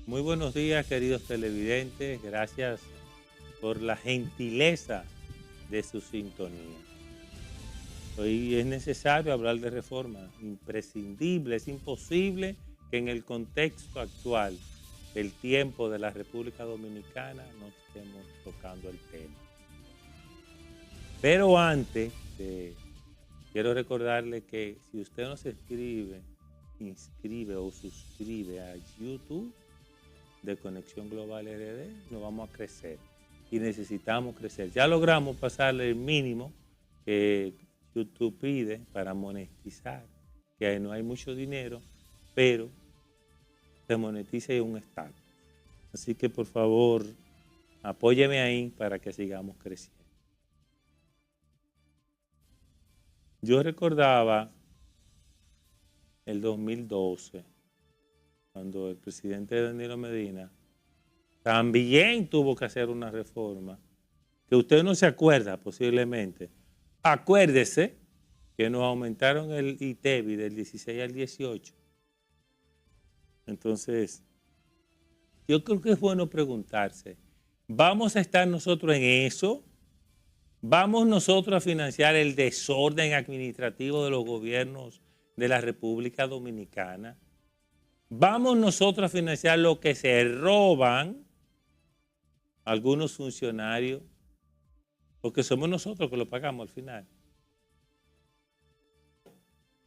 Muy buenos días, queridos televidentes. Gracias por la gentileza de su sintonía. Hoy es necesario hablar de reforma, imprescindible, es imposible que en el contexto actual del tiempo de la República Dominicana no estemos tocando el tema. Pero antes, quiero recordarle que si usted no se inscribe o suscribe a YouTube de Conexión Global RD, no vamos a crecer y necesitamos crecer. Ya logramos pasarle el mínimo que YouTube pide para monetizar, que no hay mucho dinero, pero se monetiza en un estado. Así que por favor, apóyeme ahí para que sigamos creciendo. Yo recordaba el 2012, cuando el presidente Danilo Medina también tuvo que hacer una reforma, que usted no se acuerda posiblemente. Acuérdese que nos aumentaron el ITEVI del 16 al 18. Entonces, yo creo que es bueno preguntarse, ¿vamos a estar nosotros en eso? ¿Vamos nosotros a financiar el desorden administrativo de los gobiernos de la República Dominicana? ¿Vamos nosotros a financiar lo que se roban algunos funcionarios? Porque somos nosotros que lo pagamos al final.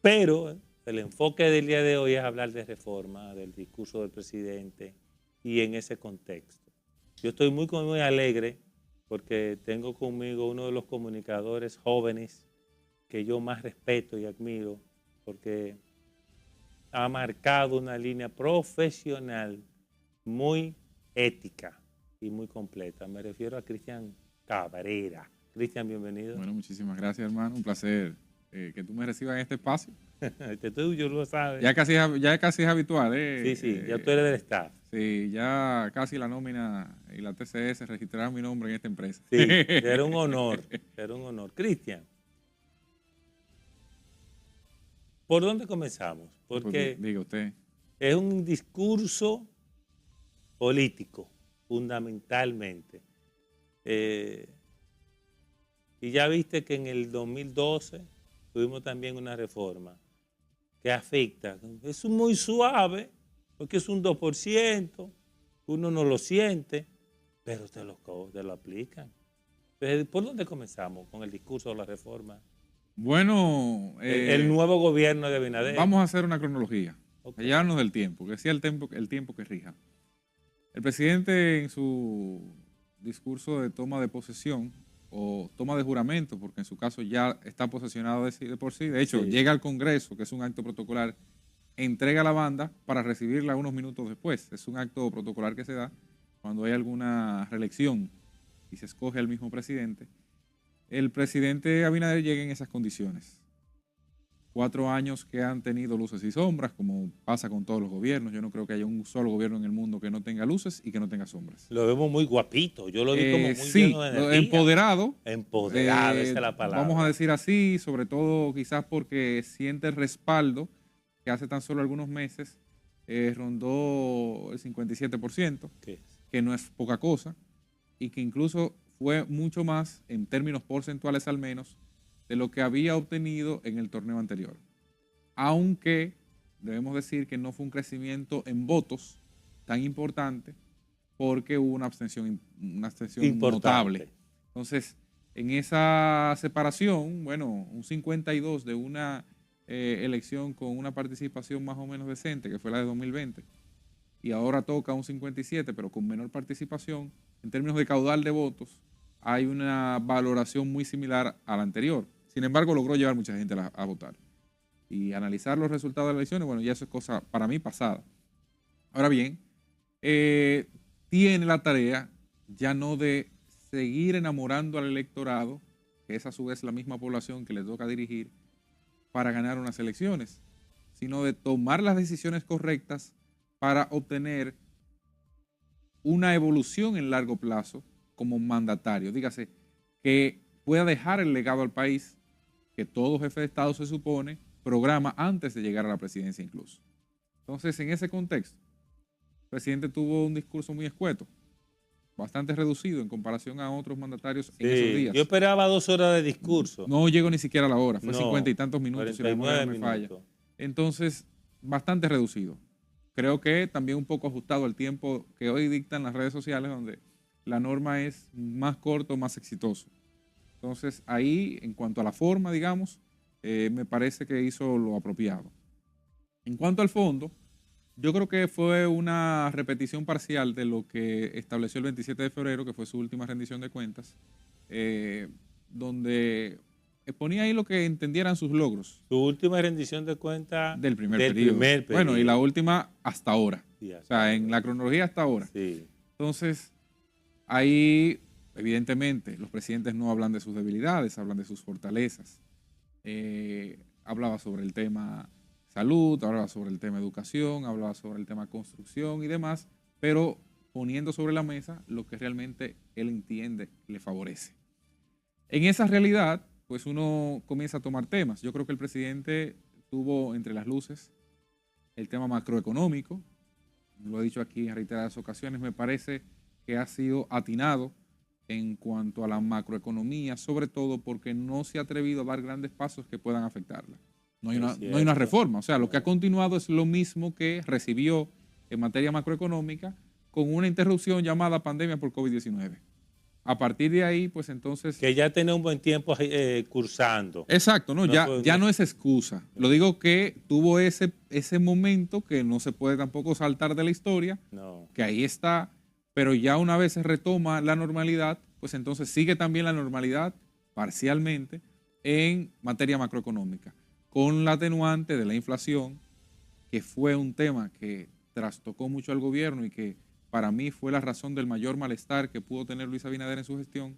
Pero el enfoque del día de hoy es hablar de reforma, del discurso del presidente y en ese contexto. Yo estoy muy alegre porque tengo conmigo uno de los comunicadores jóvenes que yo más respeto y admiro, porque ha marcado una línea profesional muy ética y muy completa. Me refiero a Cristian Cabrera. Cristian, bienvenido. Bueno, muchísimas gracias, hermano. Un placer que tú me recibas en este espacio. Este tuyo, lo sabes. Ya casi es habitual, Sí, ya tú eres del staff. Sí, ya casi la nómina y la TCS registraron mi nombre en esta empresa. Sí, era un honor, era un honor. Cristian, ¿por dónde comenzamos? Porque diga usted. es un discurso político, fundamentalmente. Y ya viste que en el 2012 tuvimos también una reforma que afecta. Es muy suave, porque es un 2%, uno no lo siente, pero te lo aplican. Entonces, ¿por dónde comenzamos con el discurso de la reforma? Bueno, El nuevo gobierno de Abinader. Vamos a hacer una cronología, Okay. hallarnos del tiempo, que sea el tiempo que rija. El presidente en su discurso de toma de posesión o toma de juramento, porque en su caso ya está posesionado de por sí, de hecho Sí. llega al Congreso, que es un acto protocolar, entrega la banda para recibirla unos minutos después. Es un acto protocolar que se da cuando hay alguna reelección y se escoge al mismo presidente. El presidente Abinader llega en esas condiciones. 4 años que han tenido luces y sombras, como pasa con todos los gobiernos. Yo no creo que haya un solo gobierno en el mundo que no tenga luces y que no tenga sombras. Lo vemos muy guapito. Yo lo vi como muy Sí, lleno de energía. empoderado. Empoderado, esa es la palabra. Vamos a decir así, sobre todo quizás porque siente el respaldo que hace tan solo algunos meses rondó el 57%, que no es poca cosa, y que incluso fue mucho más, en términos porcentuales al menos, de lo que había obtenido en el torneo anterior. Aunque debemos decir que no fue un crecimiento en votos tan importante porque hubo una abstención notable. Entonces, en esa separación, bueno, un 52 de una elección con una participación más o menos decente, que fue la de 2020, y ahora toca un 57, pero con menor participación, en términos de caudal de votos, hay una valoración muy similar a la anterior. Sin embargo, logró llevar mucha gente a votar. Y analizar los resultados de las elecciones, bueno, ya eso es cosa para mí pasada. Ahora bien, tiene la tarea ya no de seguir enamorando al electorado, que es a su vez la misma población que le toca dirigir, para ganar unas elecciones, sino de tomar las decisiones correctas para obtener una evolución en largo plazo como mandatario. Dígase, que pueda dejar el legado al país que todo jefe de Estado se supone programa antes de llegar a la presidencia incluso. Entonces, en ese contexto, presidente tuvo un discurso muy escueto, bastante reducido en comparación a otros mandatarios en esos días. Yo esperaba 2 horas de discurso. No llegó ni siquiera a la hora, fue No, 50 y tantos minutos, si la memoria no me falla. Entonces, bastante reducido. Creo que también un poco ajustado al tiempo que hoy dictan las redes sociales, donde la norma es más corto, más exitoso. Entonces, ahí, en cuanto a la forma, digamos, me parece que hizo lo apropiado. En cuanto al fondo, yo creo que fue una repetición parcial de lo que estableció el 27 de febrero, que fue su última rendición de cuentas, donde ponía ahí lo que entendieran sus logros. Su última rendición de cuentas del primer periodo. Bueno, y la última hasta ahora. O sea, en la cronología hasta ahora. Sí. Entonces, ahí, evidentemente, los presidentes no hablan de sus debilidades, hablan de sus fortalezas. Hablaba sobre el tema salud, hablaba sobre el tema educación, hablaba sobre el tema construcción y demás, pero poniendo sobre la mesa lo que realmente él entiende le favorece. En esa realidad, pues uno comienza a tomar temas. Yo creo que el presidente tuvo entre las luces el tema macroeconómico, lo he dicho aquí en reiteradas ocasiones, me parece que ha sido atinado en cuanto a la macroeconomía, sobre todo porque no se ha atrevido a dar grandes pasos que puedan afectarla. No hay una reforma, o sea, lo que ha continuado es lo mismo que recibió en materia macroeconómica con una interrupción llamada pandemia por COVID-19. A partir de ahí, pues entonces... Que ya tiene un buen tiempo cursando. Exacto, no, ya no es excusa. Lo digo que tuvo ese momento que no se puede tampoco saltar de la historia, que ahí está, pero ya una vez se retoma la normalidad, pues entonces sigue también la normalidad parcialmente en materia macroeconómica, con la atenuante de la inflación, que fue un tema que trastocó mucho al gobierno y que para mí fue la razón del mayor malestar que pudo tener Luis Abinader en su gestión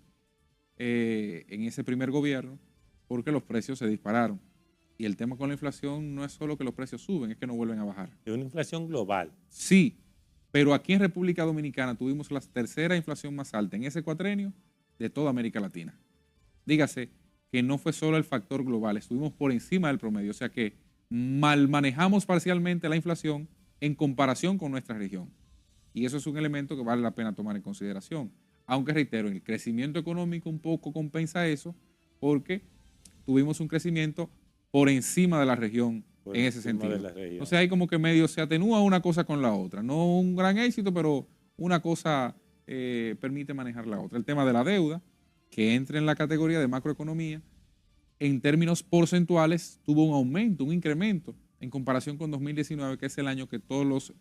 en ese primer gobierno, porque los precios se dispararon. Y el tema con la inflación no es solo que los precios suben, es que no vuelven a bajar. Es una inflación global. Sí, pero aquí en República Dominicana tuvimos la tercera inflación más alta en ese cuatrenio de toda América Latina. Dígase que no fue solo el factor global, estuvimos por encima del promedio, o sea que mal manejamos parcialmente la inflación en comparación con nuestra región. Y eso es un elemento que vale la pena tomar en consideración. Aunque reitero, el crecimiento económico un poco compensa eso porque tuvimos un crecimiento por encima de la región en ese sentido. O sea, hay como que medio se atenúa una cosa con la otra. No un gran éxito, pero una cosa permite manejar la otra. El tema de la deuda, que entra en la categoría de macroeconomía, en términos porcentuales tuvo un aumento, un incremento en comparación con 2019, que es el año que todos los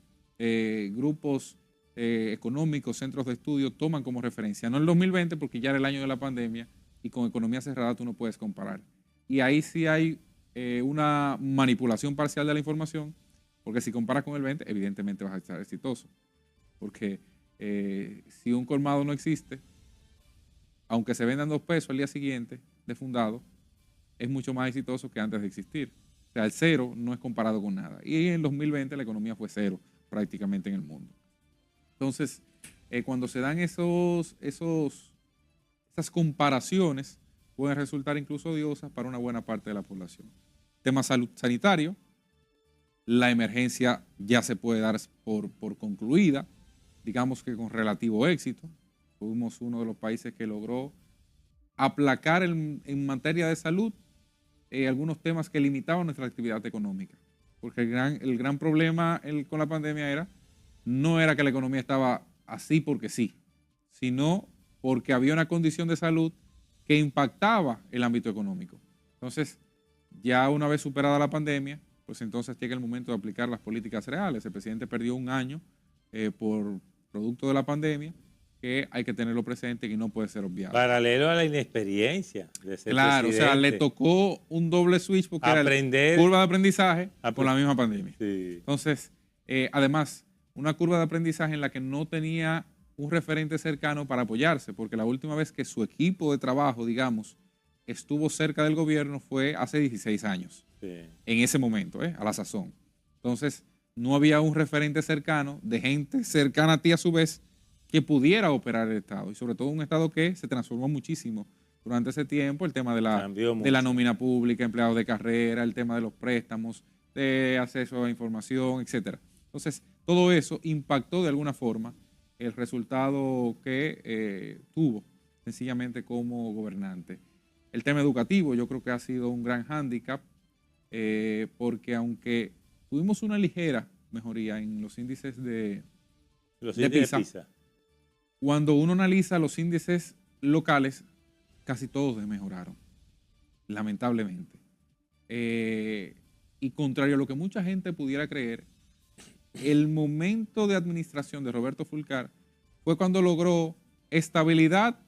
grupos económicos, centros de estudio toman como referencia. No el 2020 porque ya era el año de la pandemia y con economía cerrada tú no puedes comparar. Y ahí sí hay una manipulación parcial de la información, porque si comparas con el 20, evidentemente vas a estar exitoso. Porque si un colmado no existe, aunque se vendan 2 pesos al día siguiente de fundado, es mucho más exitoso que antes de existir. O sea, el cero no es comparado con nada. Y en 2020 la economía fue cero prácticamente en el mundo. Entonces, cuando se dan esas comparaciones, pueden resultar incluso odiosas para una buena parte de la población. Tema sanitario, la emergencia ya se puede dar por concluida, digamos que con relativo éxito. Fuimos uno de los países que logró aplacar en materia de salud algunos temas que limitaban nuestra actividad económica. Porque el gran problema con la pandemia no era que la economía estaba así porque sí, sino porque había una condición de salud que impactaba el ámbito económico. Entonces, ya una vez superada la pandemia, pues entonces llega el momento de aplicar las políticas reales. El presidente perdió un año por producto de la pandemia, que hay que tenerlo presente y no puede ser obviado. Paralelo a la inexperiencia de ser claro, presidente. O sea, le tocó un doble switch porque era la curva de aprendizaje por la misma pandemia. Sí. Entonces, además, una curva de aprendizaje en la que no tenía un referente cercano para apoyarse, porque la última vez que su equipo de trabajo, digamos, estuvo cerca del gobierno fue hace 16 años. Sí. En ese momento, a la sazón. Entonces, no había un referente cercano de gente cercana a ti a su vez que pudiera operar el Estado. Y sobre todo un Estado que se transformó muchísimo durante ese tiempo, el tema de la nómina pública, empleados de carrera, el tema de los préstamos, de acceso a información, etc. Entonces, todo eso impactó de alguna forma el resultado que tuvo sencillamente como gobernante. El tema educativo yo creo que ha sido un gran hándicap, porque aunque tuvimos una ligera mejoría en los índices de PISA, cuando uno analiza los índices locales, casi todos desmejoraron, lamentablemente. Y contrario a lo que mucha gente pudiera creer, el momento de administración de Roberto Fulcar fue cuando logró estabilidad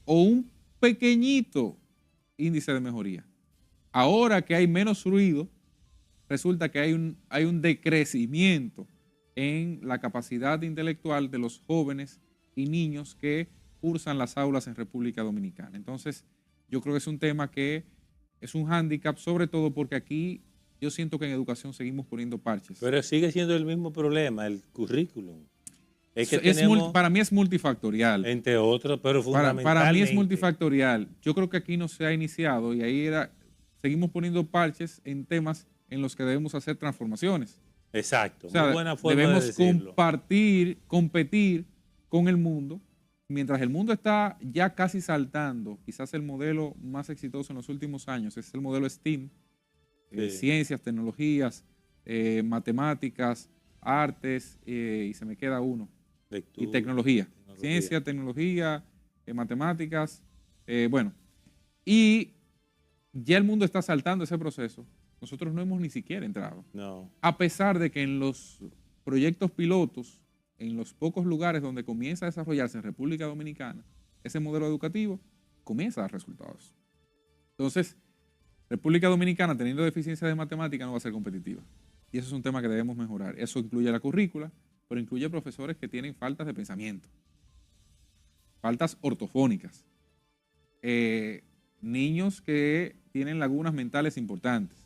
o un pequeñito índice de mejoría. Ahora que hay menos ruido, resulta que hay un decrecimiento en la capacidad intelectual de los jóvenes y niños que cursan las aulas en República Dominicana. Entonces, yo creo que es un tema que es un hándicap, sobre todo porque aquí yo siento que en educación seguimos poniendo parches. Pero sigue siendo el mismo problema, el currículum. Para mí es multifactorial. Entre otros, pero fundamentalmente. Para mí es multifactorial. Yo creo que aquí no se ha iniciado y ahí seguimos poniendo parches en temas en los que debemos hacer transformaciones. Exacto. O sea, muy buena forma debemos de decirlo. competir con el mundo. Mientras el mundo está ya casi saltando, quizás el modelo más exitoso en los últimos años es el modelo STEAM, ciencias, tecnologías, matemáticas, artes, y se me queda uno, y tecnología. Ciencia, tecnología, matemáticas, bueno. Y ya el mundo está saltando ese proceso. Nosotros no hemos ni siquiera entrado. No. A pesar de que en los proyectos pilotos, en los pocos lugares donde comienza a desarrollarse en República Dominicana, ese modelo educativo comienza a dar resultados. Entonces, República Dominicana, teniendo deficiencia de matemática, no va a ser competitiva. Y eso es un tema que debemos mejorar. Eso incluye la currícula, pero incluye profesores que tienen faltas de pensamiento, faltas ortofónicas, niños que tienen lagunas mentales importantes,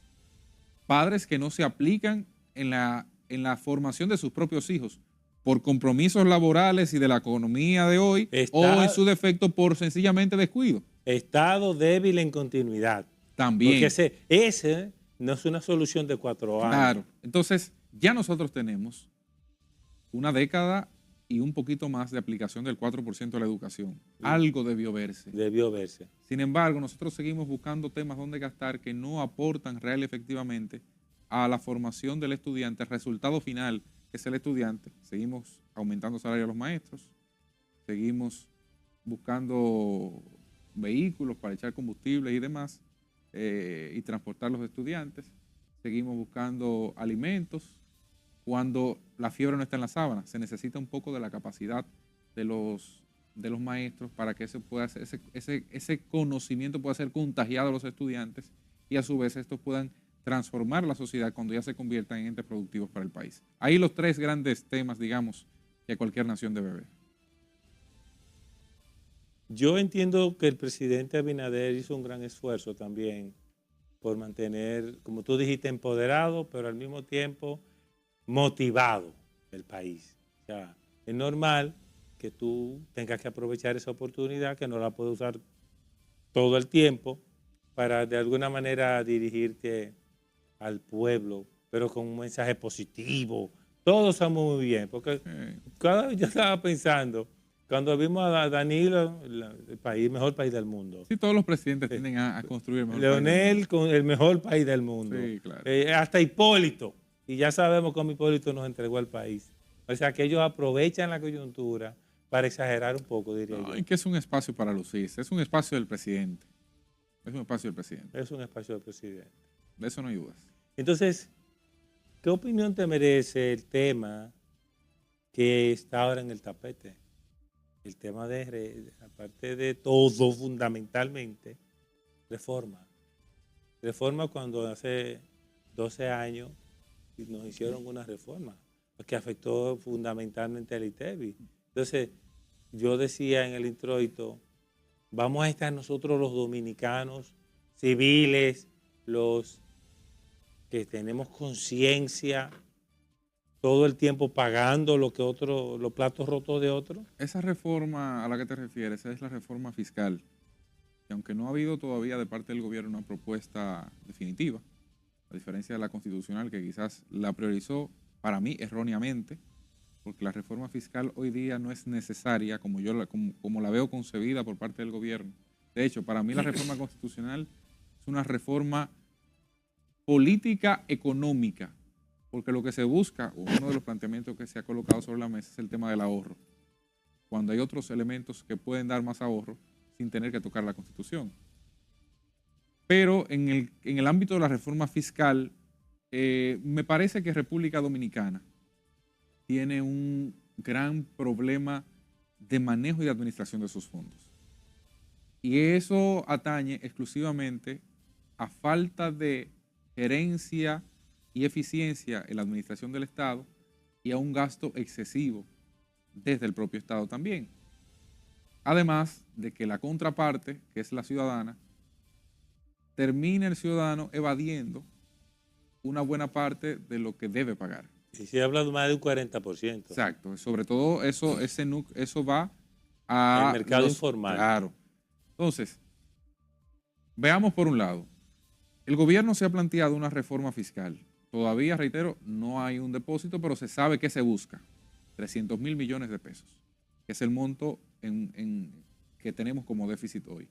padres que no se aplican en la formación de sus propios hijos por compromisos laborales y de la economía de hoy, o en su defecto por sencillamente descuido. Estado débil en continuidad. También. Porque ese no es una solución de 4 años. Claro. Entonces, ya nosotros tenemos una década y un poquito más de aplicación del 4% de la educación. Algo debió verse. Debió verse. Sin embargo, nosotros seguimos buscando temas donde gastar que no aportan real y efectivamente a la formación del estudiante, al resultado final, que es el estudiante. Seguimos aumentando salario a los maestros, seguimos buscando vehículos para echar combustible y demás, y transportar los estudiantes. Seguimos buscando alimentos. Cuando la fiebre no está en la sábana, se necesita un poco de la capacidad de los maestros para que ese conocimiento pueda ser contagiado a los estudiantes y a su vez estos puedan transformar la sociedad cuando ya se conviertan en entes productivos para el país. Ahí los 3 grandes temas, digamos, que cualquier nación debe ver. Yo entiendo que el presidente Abinader hizo un gran esfuerzo también por mantener, como tú dijiste, empoderado, pero al mismo tiempo motivado el país. O sea, es normal que tú tengas que aprovechar esa oportunidad, que no la puedes usar todo el tiempo, para de alguna manera dirigirte al pueblo, pero con un mensaje positivo. Todos estamos muy bien, porque cada vez yo estaba pensando, cuando vimos a Danilo, el mejor país del mundo. Sí, todos los presidentes tienden a construir el mejor Leonel con el mejor país del mundo. Sí, claro. Hasta Hipólito. Y ya sabemos cómo Hipólito nos entregó al país. O sea, que ellos aprovechan la coyuntura para exagerar un poco, diría yo. Y que es un espacio para lucirse, es un espacio del presidente. Es un espacio del presidente. Es un espacio del presidente. De eso no hay dudas. Entonces, ¿qué opinión te merece el tema que está ahora en el tapete? El tema aparte de todo, fundamentalmente, reforma. Reforma cuando hace 12 años nos hicieron una reforma que afectó fundamentalmente al ITEVI. Entonces, yo decía en el introito, vamos a estar nosotros los dominicanos, civiles, los que tenemos conciencia, todo el tiempo pagando los platos rotos de otros. Esa reforma a la que te refieres es la reforma fiscal, que aunque no ha habido todavía de parte del gobierno una propuesta definitiva, a diferencia de la constitucional que quizás la priorizó para mí erróneamente, porque la reforma fiscal hoy día no es necesaria como como la veo concebida por parte del gobierno. De hecho, para mí la reforma constitucional es una reforma política económica, porque lo que se busca, uno de los planteamientos que se ha colocado sobre la mesa es el tema del ahorro, cuando hay otros elementos que pueden dar más ahorro sin tener que tocar la Constitución. Pero en el ámbito de la reforma fiscal, me parece que República Dominicana tiene un gran problema de manejo y de administración de sus fondos. Y eso atañe exclusivamente a falta de gerencia y eficiencia en la administración del Estado y a un gasto excesivo desde el propio Estado también. Además de que la contraparte, que es la ciudadana, termina el ciudadano evadiendo una buena parte de lo que debe pagar. Y se habla de más de un 40%. Exacto. Sobre todo eso va a... el mercado informal. Claro. Entonces, veamos por un lado. El gobierno se ha planteado una reforma fiscal. Todavía, reitero, no hay un depósito, pero se sabe que se busca. 300.000 millones de pesos, que es el monto que tenemos como déficit hoy.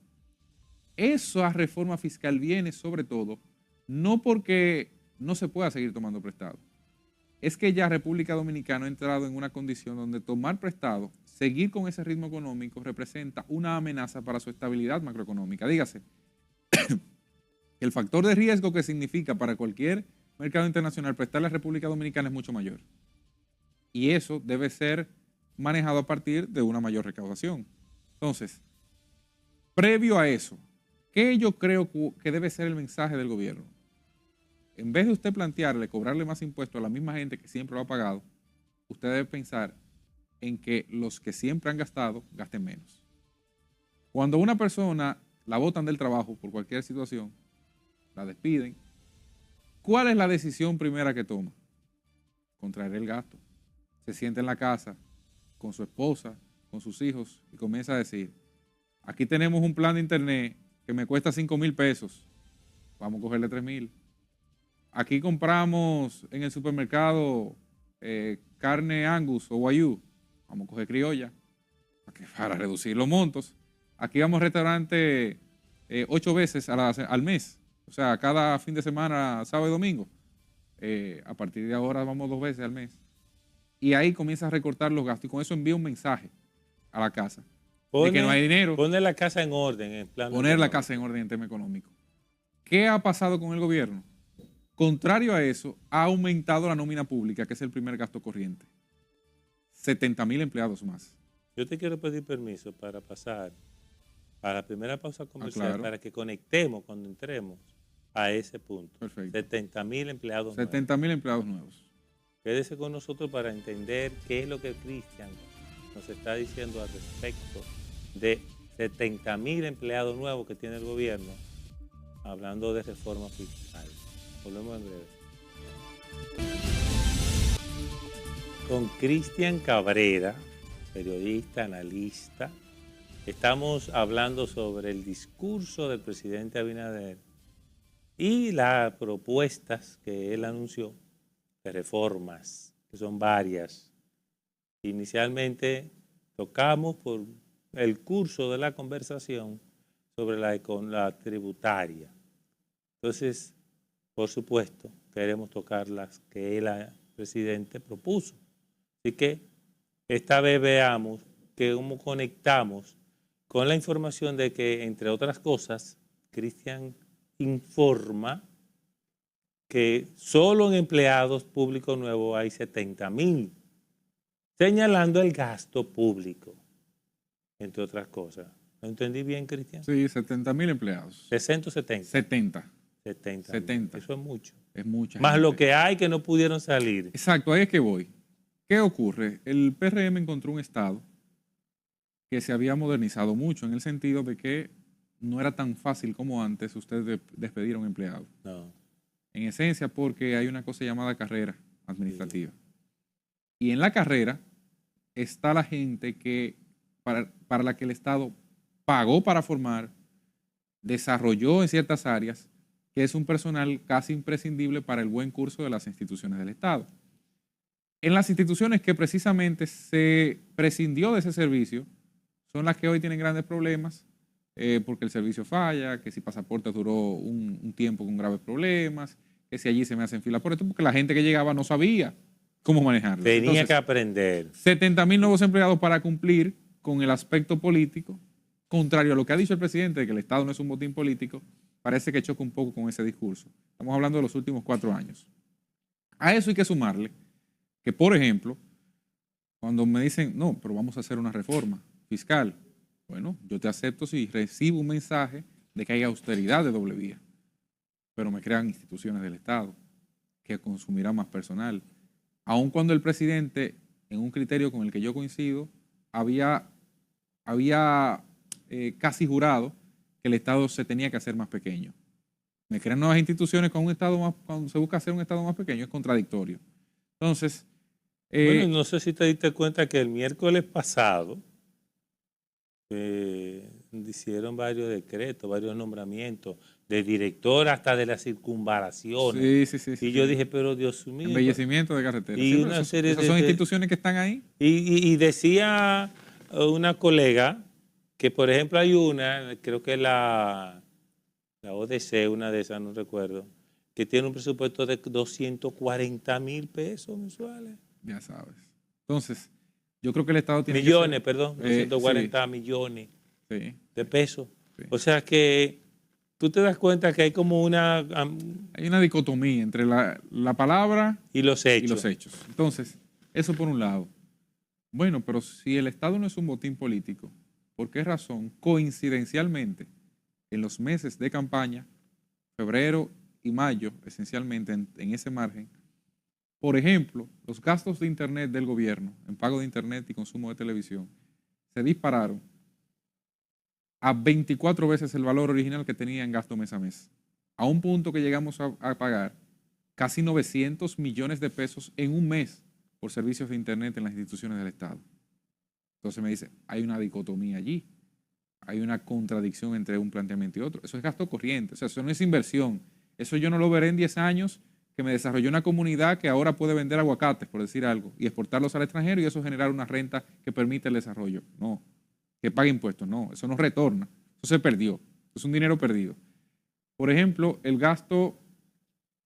Esa reforma fiscal viene sobre todo no porque no se pueda seguir tomando prestado. Es que ya República Dominicana ha entrado en una condición donde tomar prestado, seguir con ese ritmo económico, representa una amenaza para su estabilidad macroeconómica. Dígase, el factor de riesgo que significa para cualquier mercado internacional prestarle a la República Dominicana es mucho mayor. Y eso debe ser manejado a partir de una mayor recaudación. Entonces, previo a eso, ¿qué yo creo que debe ser el mensaje del gobierno? En vez de usted plantearle, cobrarle más impuestos a la misma gente que siempre lo ha pagado, usted debe pensar en que los que siempre han gastado, gasten menos. Cuando una persona la botan del trabajo por cualquier situación, la despiden, ¿cuál es la decisión primera que toma? Contraer el gasto. Se sienta en la casa con su esposa, con sus hijos y comienza a decir, aquí tenemos un plan de internet que me cuesta 5,000 pesos, vamos a cogerle 3,000. Aquí compramos en el supermercado carne Angus o Wagyu, vamos a coger criolla para reducir los montos. Aquí vamos al restaurante 8 veces al mes, o sea, cada fin de semana, sábado y domingo. A partir de ahora vamos 2 veces al mes. Y ahí comienza a recortar los gastos y con eso envía un mensaje a la casa de que no hay dinero. Poner la casa en orden. En plan poner la casa en orden en tema económico. ¿Qué ha pasado con el gobierno? Contrario a eso, ha aumentado la nómina pública, que es el primer gasto corriente. 70,000 empleados más. Yo te quiero pedir permiso para pasar a la primera pausa comercial, claro, para que conectemos cuando entremos a ese punto. Perfecto. 70,000 empleados 70,000 empleados nuevos. Quédese con nosotros para entender qué es lo que Cristian nos está diciendo al respecto de 70,000 empleados nuevos que tiene el gobierno, hablando de reforma fiscal. Volvemos en breve. Con Cristian Cabrera, periodista, analista, estamos hablando sobre el discurso del presidente Abinader y las propuestas que él anunció de reformas, que son varias. Inicialmente tocamos por el curso de la conversación sobre la tributaria. Entonces, por supuesto, queremos tocar las que el presidente propuso. Así que esta vez veamos cómo conectamos con la información de que, entre otras cosas, Cristian informa que solo en empleados públicos nuevos hay 70,000, señalando el gasto público, entre otras cosas. ¿Lo entendí bien, Cristian? Sí, 70,000 empleados. 60 o 70. 70. Eso es mucho. Es mucha más gente. Lo que hay que no pudieron salir. Exacto, ahí es que voy. ¿Qué ocurre? El PRM encontró un estado que se había modernizado mucho en el sentido de que no era tan fácil como antes usted despedir a un empleado. No. En esencia porque hay una cosa llamada carrera administrativa. Sí. Y en la carrera está la gente que para la que el Estado pagó para formar, desarrolló en ciertas áreas, que es un personal casi imprescindible para el buen curso de las instituciones del Estado. en las instituciones que precisamente se prescindió de ese servicio son las que hoy tienen grandes problemas, porque el servicio falla, que si pasaporte duró un tiempo con graves problemas, que si allí se me hacen fila por esto, porque la gente que llegaba no sabía cómo manejarlo. Tenía Entonces, que aprender. 70,000 nuevos empleados para cumplir con el aspecto político, contrario a lo que ha dicho el presidente de que el Estado no es un botín político, parece que choca un poco con ese discurso. Estamos hablando de los últimos 4 años. A eso hay que sumarle que, por ejemplo, cuando me dicen, no, pero vamos a hacer una reforma fiscal, bueno, yo te acepto si recibo un mensaje de que hay austeridad de doble vía, pero me crean instituciones del Estado que consumirán más personal. Aun cuando el presidente, en un criterio con el que yo coincido, había casi jurado que el Estado se tenía que hacer más pequeño. Me crean nuevas instituciones con un Estado más, cuando se busca hacer un Estado más pequeño, es contradictorio. Entonces... bueno, no sé si te diste cuenta que el miércoles pasado hicieron varios decretos, varios nombramientos de director hasta de las circunvalaciones. Sí. Y yo dije, pero Dios mío. Embellecimiento de carreteras. Y sí, una serie esas son instituciones que están ahí. Y decía una colega que, por ejemplo, hay una, creo que la ODC, una de esas, no recuerdo, que tiene un presupuesto de 240,000 pesos mensuales. Ya sabes. Entonces, yo creo que el Estado tiene millones, perdón, 240 sí. millones sí. de pesos. Sí. O sea que tú te das cuenta que hay como hay una dicotomía entre la palabra y los hechos. Entonces, eso por un lado. Bueno, pero si el Estado no es un botín político, ¿por qué razón, coincidencialmente, en los meses de campaña, febrero y mayo, esencialmente en ese margen, por ejemplo, los gastos de Internet del gobierno, en pago de Internet y consumo de televisión, se dispararon a 24 veces el valor original que tenía en gasto mes a mes, a un punto que llegamos a pagar casi 900 millones de pesos en un mes por servicios de Internet en las instituciones del Estado. Entonces me dice, hay una dicotomía allí, hay una contradicción entre un planteamiento y otro. Eso es gasto corriente, o sea, eso no es inversión. Eso yo no lo veré en 10 años que me desarrolló una comunidad que ahora puede vender aguacates, por decir algo, y exportarlos al extranjero y eso generar una renta que permite el desarrollo. No. Que pague impuestos. No. Eso no retorna. Eso se perdió. Eso es un dinero perdido. Por ejemplo, el gasto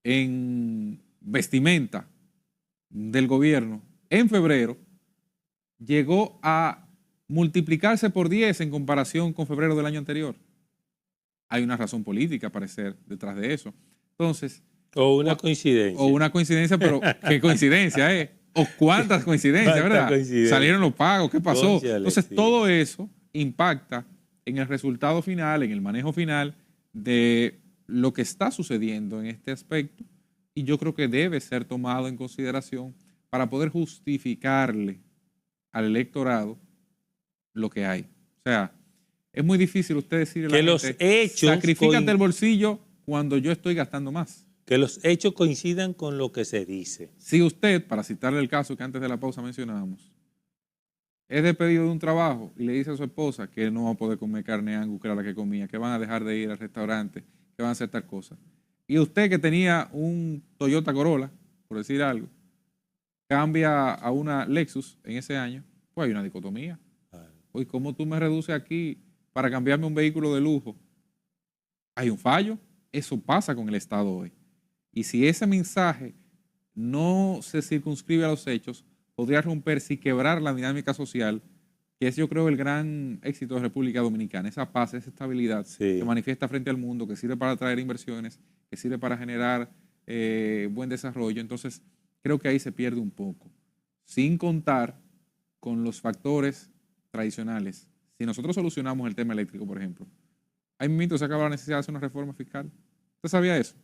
en vestimenta del gobierno en febrero llegó a multiplicarse por 10 en comparación con febrero del año anterior. Hay una razón política, parecer, detrás de eso. Entonces... O una coincidencia. O una coincidencia, pero ¿qué coincidencia es? ¿O cuántas coincidencias, verdad? Salieron los pagos, ¿qué pasó? Entonces, sí. Todo eso impacta en el resultado final, en el manejo final de lo que está sucediendo en este aspecto y yo creo que debe ser tomado en consideración para poder justificarle al electorado lo que hay. O sea, es muy difícil usted decirle que a la los gente, hechos sacrifícate el bolsillo cuando yo estoy gastando más. Que los hechos coincidan con lo que se dice. Si usted, para citarle el caso que antes de la pausa mencionábamos, es despedido de un trabajo y le dice a su esposa que no va a poder comer carne angus, que era la que comía, que van a dejar de ir al restaurante, que van a hacer tal cosa. Y usted que tenía un Toyota Corolla, por decir algo, cambia a una Lexus en ese año, pues hay una dicotomía. Pues, ¿cómo tú me reduces aquí para cambiarme un vehículo de lujo? Hay un fallo. Eso pasa con el Estado hoy. Y si ese mensaje no se circunscribe a los hechos, podría romperse y quebrar la dinámica social, que es, yo creo, el gran éxito de República Dominicana. Esa paz, esa estabilidad que manifiesta frente al mundo, que sirve para atraer inversiones, que sirve para generar buen desarrollo. Entonces, creo que ahí se pierde un poco. Sin contar con los factores tradicionales. Si nosotros solucionamos el tema eléctrico, por ejemplo, ahí mismo se acaba la necesidad de hacer una reforma fiscal. ¿Usted sabía eso?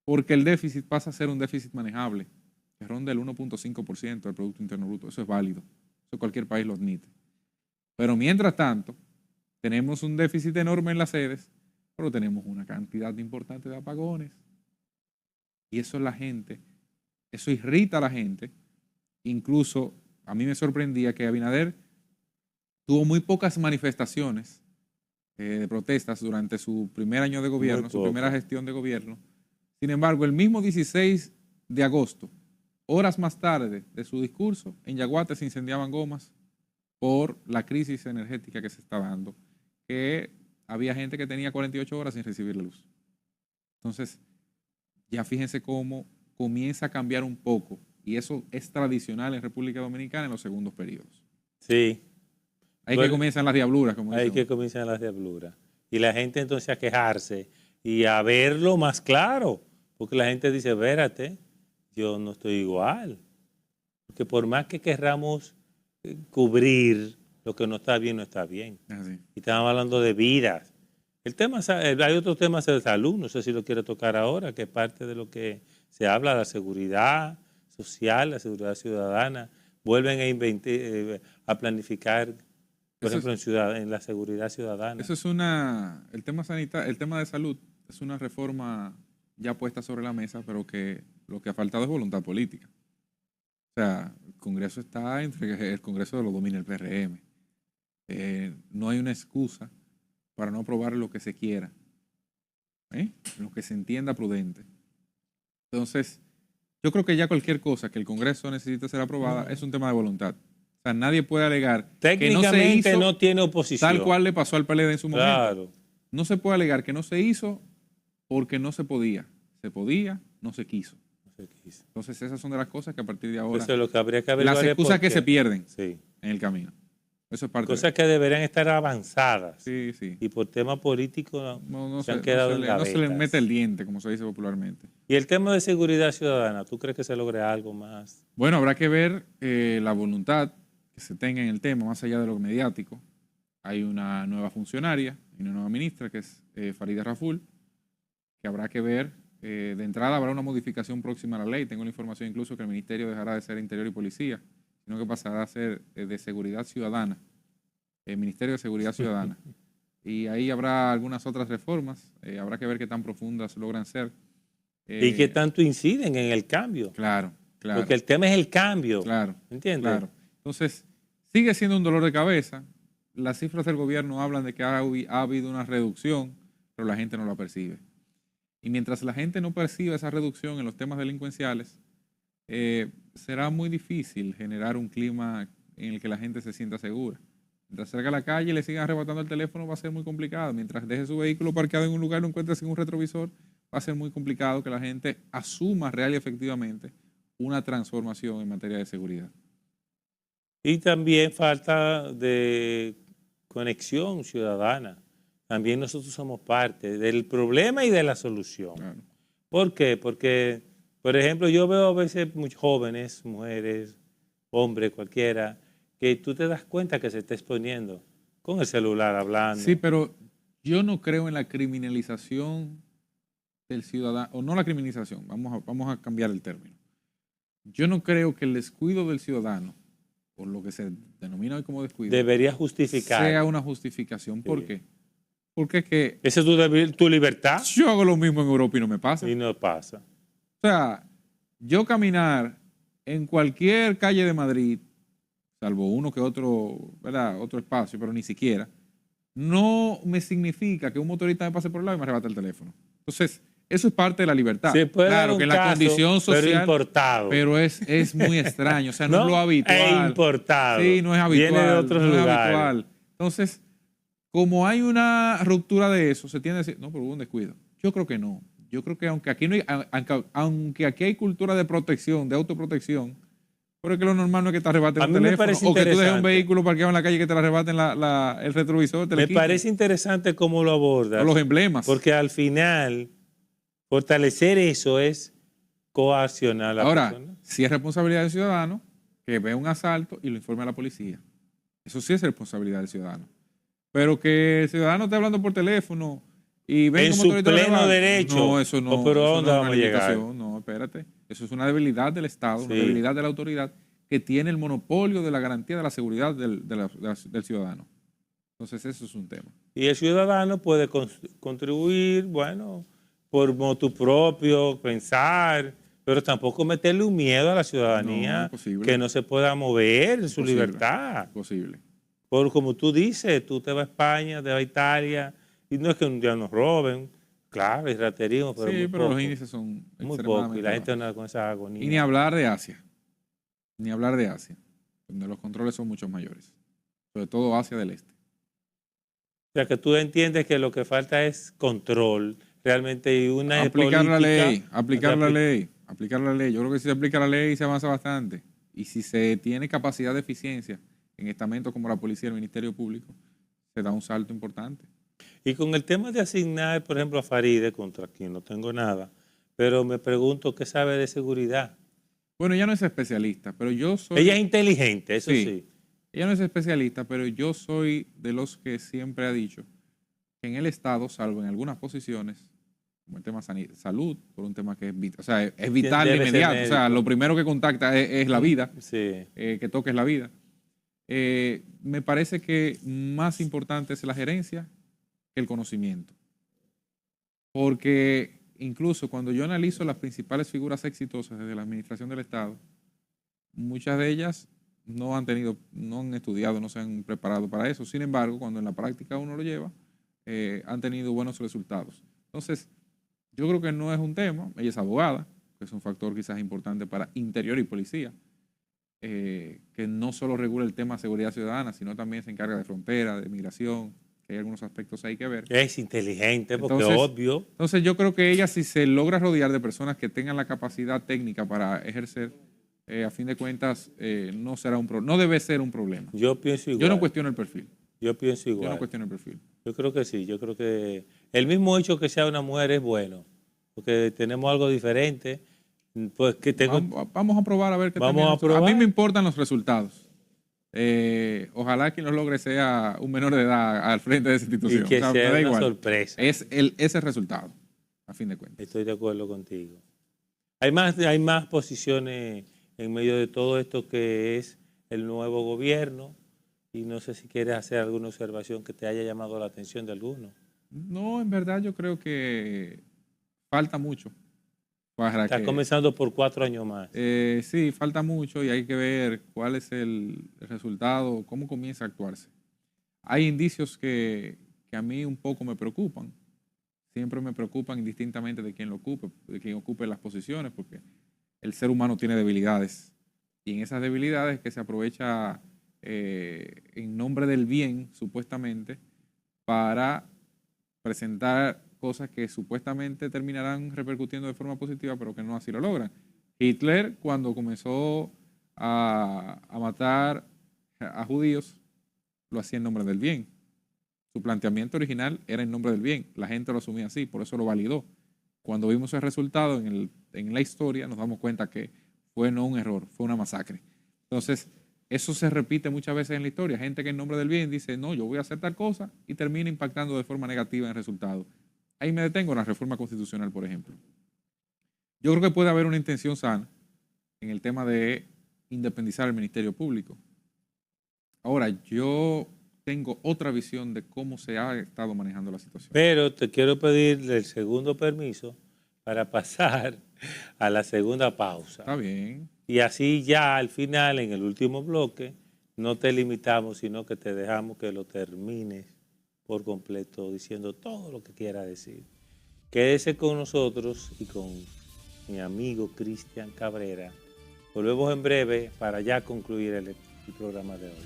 Porque el déficit pasa a ser un déficit manejable, que ronda el 1.5% del Producto Interno Bruto. Eso es válido. Eso cualquier país lo admite. Pero mientras tanto, tenemos un déficit enorme en las sedes, pero tenemos una cantidad importante de apagones. Y eso la gente, eso irrita a la gente. Incluso a mí me sorprendía que Abinader tuvo muy pocas manifestaciones de protestas durante su primer año de gobierno, su primera gestión de gobierno. Sin embargo, el mismo 16 de agosto horas más tarde de su discurso, en Yaguate se incendiaban gomas por la crisis energética que se está dando, que había gente que tenía 48 horas sin recibir la luz. Entonces, ya fíjense cómo comienza a cambiar un poco, y eso es tradicional en República Dominicana en los segundos periodos. Sí. Ahí que comienzan las diabluras, como dicen. Ahí que comienzan las diabluras. Y la gente entonces a quejarse y a verlo más claro, porque la gente dice, espérate, yo no estoy igual. Porque por más que querramos cubrir lo que no está bien, no está bien. Así. Y estamos hablando de vidas. Hay otros temas de salud, no sé si lo quiere tocar ahora, que es parte de lo que se habla, la seguridad social, la seguridad ciudadana. Vuelven a planificar, por ejemplo, en la seguridad ciudadana. Eso es el tema sanitario, el tema de salud es una reforma ya puesta sobre la mesa, pero que lo que ha faltado es voluntad política. O sea, el Congreso está entre el Congreso lo domina el PRM. No hay una excusa para no aprobar lo que se quiera, lo que se entienda prudente. Entonces, yo creo que ya cualquier cosa que el Congreso necesite ser aprobada es un tema de voluntad. O sea, nadie puede alegar técnicamente que no tiene oposición. Tal cual le pasó al PLD en su momento. Claro. No se puede alegar que no se hizo porque no se podía. Se podía, no se quiso. Entonces, esas son de las cosas que a partir de ahora... Eso es lo que habría que averiguar. Las excusas que se pierden en el camino. Eso es parte cosas que deberían estar avanzadas. Sí, sí. Y por tema político no se han quedado en gavetas. No se les mete el diente, como se dice popularmente. Y el tema de seguridad ciudadana, ¿tú crees que se logre algo más? Bueno, habrá que ver la voluntad que se tenga en el tema, más allá de lo mediático. Hay una nueva funcionaria, una nueva ministra, que es Farida Raful, que habrá que ver. De entrada habrá una modificación próxima a la ley. Tengo la información incluso que el ministerio dejará de ser Interior y Policía, sino que pasará a ser de Seguridad Ciudadana, el Ministerio de Seguridad Ciudadana. Y ahí habrá algunas otras reformas. Habrá que ver qué tan profundas logran ser. Y qué tanto inciden en el cambio. Claro, claro. Porque el tema es el cambio. Claro. ¿Entiendes? Claro. Entonces, sigue siendo un dolor de cabeza. Las cifras del gobierno hablan de que ha habido una reducción, pero la gente no la percibe. Y mientras la gente no perciba esa reducción en los temas delincuenciales, será muy difícil generar un clima en el que la gente se sienta segura. Mientras salga a la calle y le sigan arrebatando el teléfono, va a ser muy complicado. Mientras deje su vehículo parqueado en un lugar y lo encuentre sin un retrovisor, va a ser muy complicado que la gente asuma real y efectivamente una transformación en materia de seguridad. Y también falta de conexión ciudadana. También nosotros somos parte del problema y de la solución. Claro. ¿Por qué? Porque, por ejemplo, yo veo a veces muy jóvenes, mujeres, hombres, cualquiera, que tú te das cuenta que se está exponiendo con el celular hablando. Sí, pero yo no creo en la criminalización del ciudadano, o no la criminalización, vamos a cambiar el término. Yo no creo que el descuido del ciudadano, por lo que se denomina hoy como descuido, debería justificar. Sea una justificación. ¿Por qué? Porque es que... ¿Esa es tu libertad? Yo hago lo mismo en Europa y no me pasa. Y no pasa. O sea, yo caminar en cualquier calle de Madrid, salvo uno que otro, ¿verdad? Otro espacio, pero ni siquiera, no me significa que un motorista me pase por el lado y me arrebate el teléfono. Entonces, eso es parte de la libertad. Sí, claro, que en la condición social... Pero importado. Pero es muy extraño. O sea, no es lo habitual. Es importado. Sí, no es habitual. Viene de otros lugares. Es habitual. Entonces, como hay una ruptura de eso, se tiende a decir, no, pero hubo un descuido. Yo creo que no. Yo creo que aunque aquí hay cultura de protección, de autoprotección, pero es que lo normal no es que te arrebaten un teléfono o que tú dejes un vehículo parqueado en la calle y que te arrebaten el retrovisor. Me parece interesante cómo lo abordas. O los emblemas. Porque al final, fortalecer eso es coaccionar a la persona. Ahora, si es responsabilidad del ciudadano que vea un asalto y lo informe a la policía. Eso sí es responsabilidad del ciudadano. Pero que el ciudadano esté hablando por teléfono y venga en su pleno derecho. No, eso no. ¿Pero eso dónde no vamos a llegar? No, espérate. Eso es una debilidad del Estado, una debilidad de la autoridad que tiene el monopolio de la garantía de la seguridad del ciudadano. Entonces, eso es un tema. Y el ciudadano puede contribuir, bueno, por motu propio, pensar, pero tampoco meterle un miedo a la ciudadanía que no se pueda mover en su libertad. Posible. Por como tú dices, tú te vas a España, te vas a Italia, y no es que un día nos roben, Claro, y raterismo, pero sí, muy pero poco. los índices son Muy extremadamente poco, y la gente bajos. anda con esa agonía. Y ni hablar de Asia, donde los controles son mucho mayores, sobre todo Asia del Este. O sea, que tú entiendes que lo que falta es control, realmente, y una Aplicar la política. ley, aplicar la ley, aplicar la ley. Yo creo que si se aplica la ley se avanza bastante. Y si se tiene capacidad de eficiencia en estamentos como la policía y el Ministerio Público, se da un salto importante. Y con el tema de asignar, por ejemplo, a Faride, contra quien no tengo nada, pero me pregunto qué sabe de seguridad. Bueno, ella no es especialista, pero yo soy... Ella es inteligente, eso sí. Ella no es especialista, pero yo soy de los que siempre ha dicho que en el Estado, salvo en algunas posiciones, como el tema salud, por un tema que es vital, o sea, es vital e inmediato. O sea, lo primero que contacta es la vida, sí. Que toque es la vida. Me parece que más importante es la gerencia que el conocimiento. Porque incluso cuando yo analizo las principales figuras exitosas desde la administración del Estado, muchas de ellas no han estudiado, no se han preparado para eso. Sin embargo, cuando en la práctica uno lo lleva, han tenido buenos resultados. Entonces, yo creo que no es un tema. Ella es abogada, que es un factor quizás importante para interior y policía, que no solo regula el tema de seguridad ciudadana, sino también se encarga de frontera, de migración, que hay algunos aspectos ahí que ver. Es inteligente, porque es obvio. Entonces yo creo que ella, si se logra rodear de personas que tengan la capacidad técnica para ejercer, a fin de cuentas, no debe ser un problema. Yo pienso igual. Yo no cuestiono el perfil. Yo pienso igual. Yo no cuestiono el perfil. Yo creo que sí. Yo creo que el mismo hecho que sea una mujer es bueno, porque tenemos algo diferente. Pues que vamos a probar a ver qué tal. A mí me importan los resultados. Ojalá quien los logre sea un menor de edad al frente de esa institución. Y que sea una sorpresa. Es ese resultado, a fin de cuentas. Estoy de acuerdo contigo. Hay más posiciones en medio de todo esto que es el nuevo gobierno, y no sé si quieres hacer alguna observación que te haya llamado la atención de alguno. No, en verdad yo creo que falta mucho. Está comenzando por 4 años más. Sí, falta mucho y hay que ver cuál es el resultado, cómo comienza a actuarse. Hay indicios que a mí un poco me preocupan. Siempre me preocupan indistintamente de quién lo ocupe, de quién ocupe las posiciones, porque el ser humano tiene debilidades. Y en esas debilidades que se aprovecha en nombre del bien, supuestamente, para presentar cosas que supuestamente terminarán repercutiendo de forma positiva, pero que no así lo logran. Hitler, cuando comenzó a matar a judíos, lo hacía en nombre del bien. Su planteamiento original era en nombre del bien. La gente lo asumía así, por eso lo validó. Cuando vimos el resultado en la historia, nos damos cuenta que fue no un error, fue una masacre. Entonces, eso se repite muchas veces en la historia. Gente que en nombre del bien dice, no, yo voy a hacer tal cosa, y termina impactando de forma negativa en el resultado. Ahí me detengo en la reforma constitucional, por ejemplo. Yo creo que puede haber una intención sana en el tema de independizar el Ministerio Público. Ahora, yo tengo otra visión de cómo se ha estado manejando la situación. Pero te quiero pedir el segundo permiso para pasar a la segunda pausa. Está bien. Y así ya al final, en el último bloque, no te limitamos, sino que te dejamos que lo termines por completo, diciendo todo lo que quiera decir. Quédese con nosotros y con mi amigo Cristian Cabrera. Volvemos en breve para ya concluir el programa de hoy.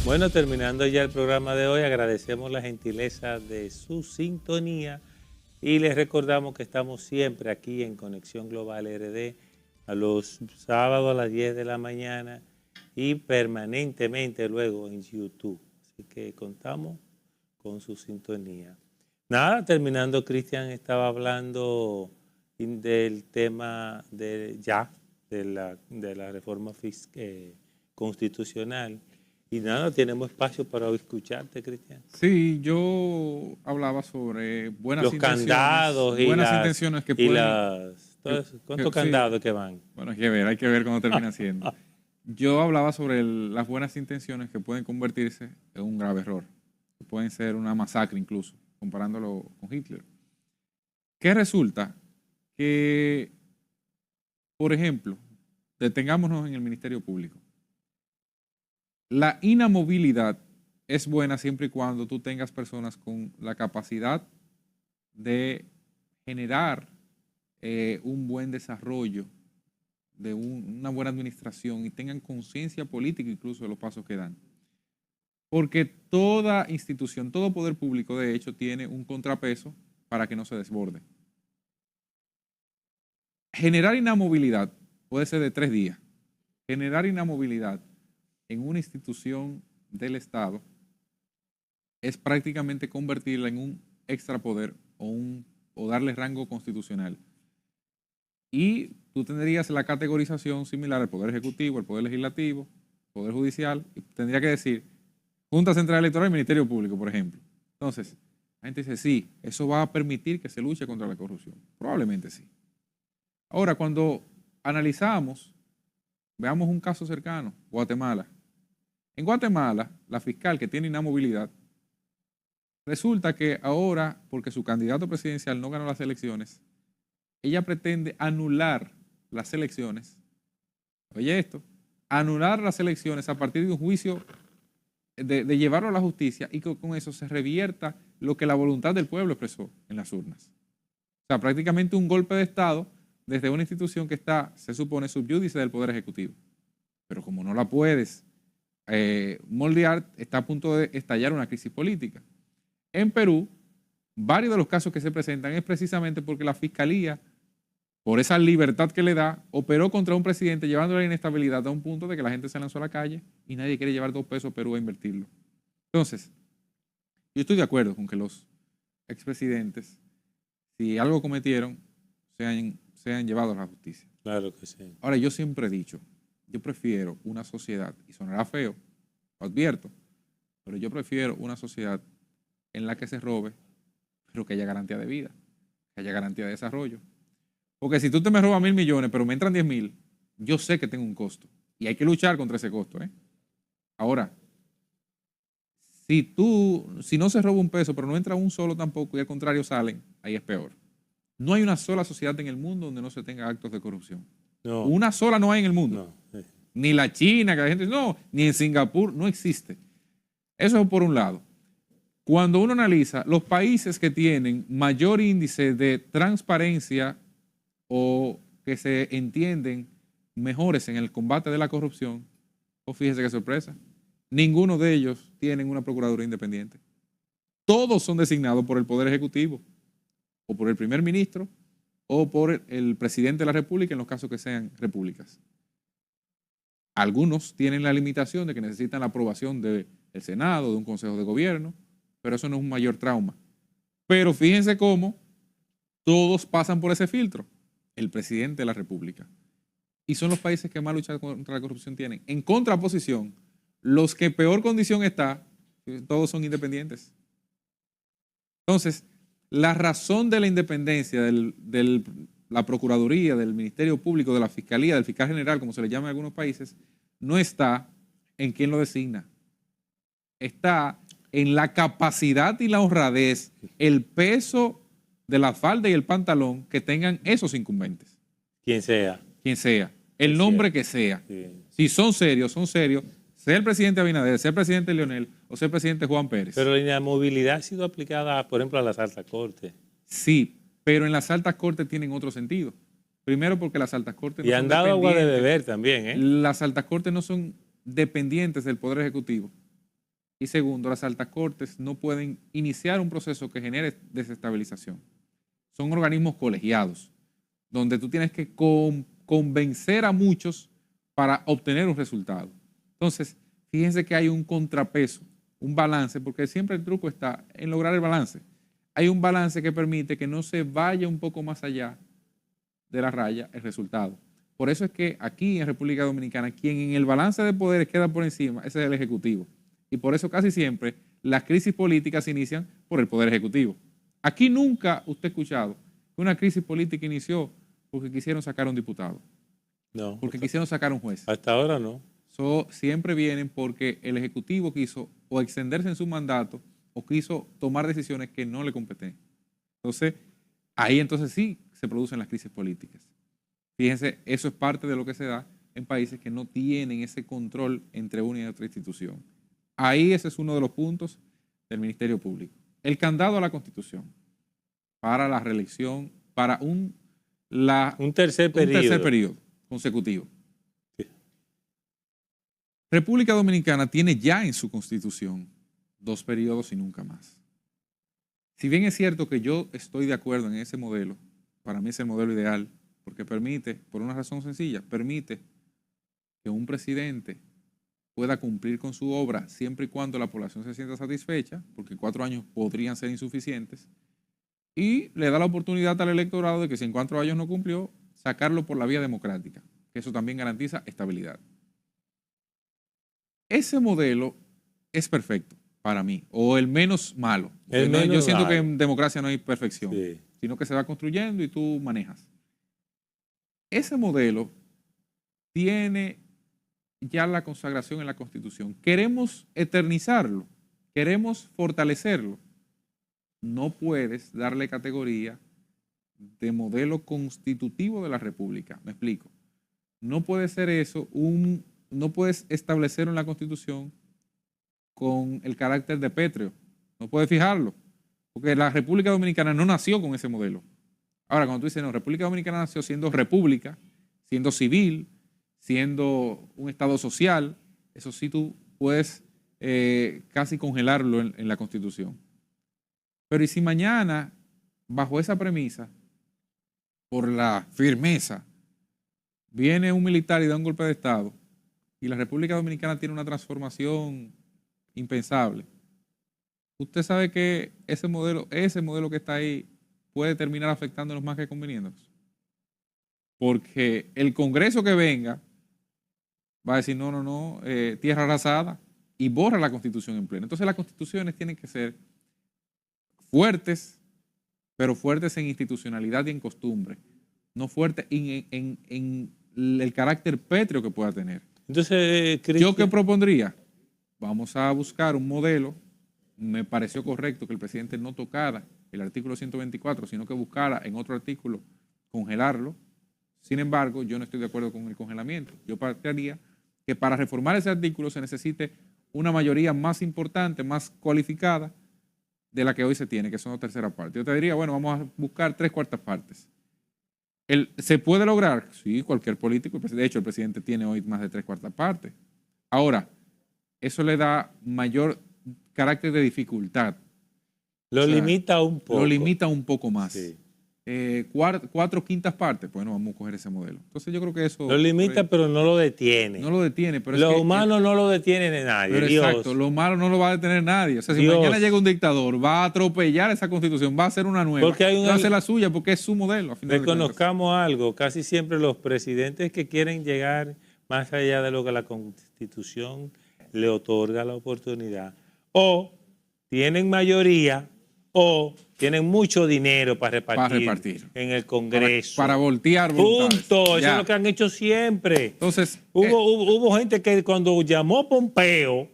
Bueno, terminando ya el programa de hoy, agradecemos la gentileza de su sintonía y les recordamos que estamos siempre aquí en Conexión Global RD a los sábados a las 10 de la mañana y permanentemente luego en YouTube. Así que contamos con su sintonía. Nada, terminando, Cristian estaba hablando del tema de la reforma constitucional. Y nada, tenemos espacio para escucharte, Cristian. Sí, yo hablaba sobre buenas intenciones. Los candados intenciones que pueden... ¿Cuántos candados que van? Bueno, hay que ver cómo termina siendo. Yo hablaba sobre las buenas intenciones que pueden convertirse en un grave error. Que pueden ser una masacre incluso, comparándolo con Hitler. ¿Qué resulta? Que, por ejemplo, detengámonos en el Ministerio Público. La inamovilidad es buena siempre y cuando tú tengas personas con la capacidad de generar un buen desarrollo, de una buena administración y tengan conciencia política incluso de los pasos que dan. Porque toda institución, todo poder público, de hecho, tiene un contrapeso para que no se desborde. Generar inamovilidad puede ser de 3 días. Generar inamovilidad en una institución del Estado es prácticamente convertirla en un extrapoder o darle rango constitucional. Y tú tendrías la categorización similar al Poder Ejecutivo, al Poder Legislativo, Poder Judicial, y tendría que decir Junta Central Electoral y Ministerio Público, por ejemplo. Entonces, la gente dice, sí, eso va a permitir que se luche contra la corrupción. Probablemente sí. Ahora, cuando analizamos, veamos un caso cercano, Guatemala. En Guatemala, la fiscal que tiene inamovilidad, resulta que ahora, porque su candidato presidencial no ganó las elecciones, ella pretende anular las elecciones. Oye esto, anular las elecciones a partir de un juicio, de llevarlo a la justicia y que con eso se revierta lo que la voluntad del pueblo expresó en las urnas. O sea, prácticamente un golpe de Estado desde una institución que está, se supone, subyúdice del Poder Ejecutivo. Pero como no la puedes moldear, está a punto de estallar una crisis política. En Perú, varios de los casos que se presentan es precisamente porque la Fiscalía, por esa libertad que le da, operó contra un presidente llevándole la inestabilidad a un punto de que la gente se lanzó a la calle y nadie quiere llevar 2 pesos a Perú a invertirlo. Entonces, yo estoy de acuerdo con que los expresidentes, si algo cometieron, sean llevados a la justicia. Claro que sí. Ahora, yo siempre he dicho, yo prefiero una sociedad, y sonará feo, lo advierto, pero yo prefiero una sociedad en la que se robe, pero que haya garantía de vida, que haya garantía de desarrollo. Porque si tú te me robas 1.000 millones, pero me entran 10.000, yo sé que tengo un costo. Y hay que luchar contra ese costo. Ahora, si no se roba un peso, pero no entra un solo tampoco, y al contrario salen, ahí es peor. No hay una sola sociedad en el mundo donde no se tenga actos de corrupción. No. Una sola no hay en el mundo. No. Ni la China, que la gente dice, no, ni en Singapur, no existe. Eso es por un lado. Cuando uno analiza los países que tienen mayor índice de transparencia o que se entienden mejores en el combate de la corrupción, pues fíjese qué sorpresa, ninguno de ellos tienen una procuraduría independiente. Todos son designados por el Poder Ejecutivo, o por el primer ministro, o por el presidente de la República en los casos que sean repúblicas. Algunos tienen la limitación de que necesitan la aprobación del Senado, de un Consejo de Gobierno, pero eso no es un mayor trauma. Pero fíjense cómo todos pasan por ese filtro. El presidente de la República. Y son los países que más lucha contra la corrupción tienen. En contraposición, los que peor condición está, todos son independientes. Entonces, la razón de la independencia de la Procuraduría, del Ministerio Público, de la Fiscalía, del Fiscal General, como se le llama en algunos países, no está en quién lo designa. Está en la capacidad y la honradez, el peso de la falda y el pantalón que tengan esos incumbentes. Quien sea. Quien sea. El nombre que sea. Sí. Si son serios, sea el presidente Abinader, sea el presidente Leonel o sea el presidente Juan Pérez. Pero la inamovilidad ha sido aplicada, por ejemplo, a las altas cortes. Sí, pero en las altas cortes tienen otro sentido. Primero porque las altas cortes y no han son dado agua de dependientes. beber también, ¿eh? Las altas cortes no son dependientes del Poder Ejecutivo. Y segundo, las altas cortes no pueden iniciar un proceso que genere desestabilización. Son organismos colegiados, donde tú tienes que convencer a muchos para obtener un resultado. Entonces, fíjense que hay un contrapeso, un balance, porque siempre el truco está en lograr el balance. Hay un balance que permite que no se vaya un poco más allá de la raya el resultado. Por eso es que aquí en República Dominicana, quien en el balance de poderes queda por encima, ese es el Ejecutivo. Y por eso casi siempre las crisis políticas se inician por el Poder Ejecutivo. Aquí nunca usted ha escuchado que una crisis política inició porque quisieron sacar a un diputado. No. Porque quisieron sacar a un juez. Hasta ahora no. Siempre vienen porque el Ejecutivo quiso o extenderse en su mandato o quiso tomar decisiones que no le competen. Entonces, ahí entonces sí se producen las crisis políticas. Fíjense, eso es parte de lo que se da en países que no tienen ese control entre una y otra institución. Ahí ese es uno de los puntos del Ministerio Público. El candado a la Constitución para la reelección, para un tercer periodo consecutivo. Sí. República Dominicana tiene ya en su Constitución 2 periodos y nunca más. Si bien es cierto que yo estoy de acuerdo en ese modelo, para mí es el modelo ideal, porque permite, por una razón sencilla, permite que un presidente pueda cumplir con su obra siempre y cuando la población se sienta satisfecha, porque 4 años podrían ser insuficientes, y le da la oportunidad al electorado de que si en 4 años no cumplió, sacarlo por la vía democrática, que eso también garantiza estabilidad. Ese modelo es perfecto para mí, o el menos malo. Yo siento que en democracia no hay perfección, sí, sino que se va construyendo y tú manejas. Ese modelo tiene ya la consagración en la Constitución. Queremos eternizarlo, queremos fortalecerlo. No puedes darle categoría de modelo constitutivo de la República. Me explico. No puede ser eso, no puedes establecerlo en la Constitución con el carácter de pétreo. No puedes fijarlo, porque la República Dominicana no nació con ese modelo. Ahora, cuando tú dices, no, República Dominicana nació siendo república, siendo civil, siendo un Estado social, eso sí tú puedes casi congelarlo en la Constitución. Pero ¿y si mañana, bajo esa premisa, por la firmeza, viene un militar y da un golpe de Estado y la República Dominicana tiene una transformación impensable? Usted sabe que ese modelo que está ahí puede terminar afectándonos más que conveniéndonos. Porque el Congreso que venga va a decir no, tierra arrasada, y borra la Constitución en pleno. Entonces las constituciones tienen que ser fuertes, pero fuertes en institucionalidad y en costumbre, no fuertes en el carácter pétreo que pueda tener. Entonces, ¿yo qué propondría? Vamos a buscar un modelo. Me pareció correcto que el presidente no tocara el artículo 124, sino que buscara en otro artículo congelarlo. Sin embargo, yo no estoy de acuerdo con el congelamiento. Yo plantearía que para reformar ese artículo se necesite una mayoría más importante, más cualificada de la que hoy se tiene, que son 2/3 partes. Yo te diría, bueno, vamos a buscar 3/4 partes. ¿Se puede lograr? Sí, cualquier político. De hecho, el presidente tiene hoy más de 3/4 partes. Ahora, eso le da mayor carácter de dificultad. Lo limita un poco. Lo limita un poco más. Sí. 4/5 partes, bueno, vamos a coger ese modelo. Entonces yo creo que eso... Lo limita, pero no lo detiene. No lo detiene, pero lo humano no lo detiene de nadie. Pero Dios. Exacto, lo malo no lo va a detener nadie. O sea, si mañana llega un dictador, va a atropellar esa constitución, va a hacer una nueva, va a hacer la suya porque es su modelo. Reconozcamos algo, casi siempre los presidentes que quieren llegar más allá de lo que la Constitución le otorga la oportunidad, o tienen mayoría o tienen mucho dinero para repartir en el Congreso. Para voltear voluntades. Punto. Eso es lo que han hecho siempre. Entonces, hubo gente que cuando llamó Pompeo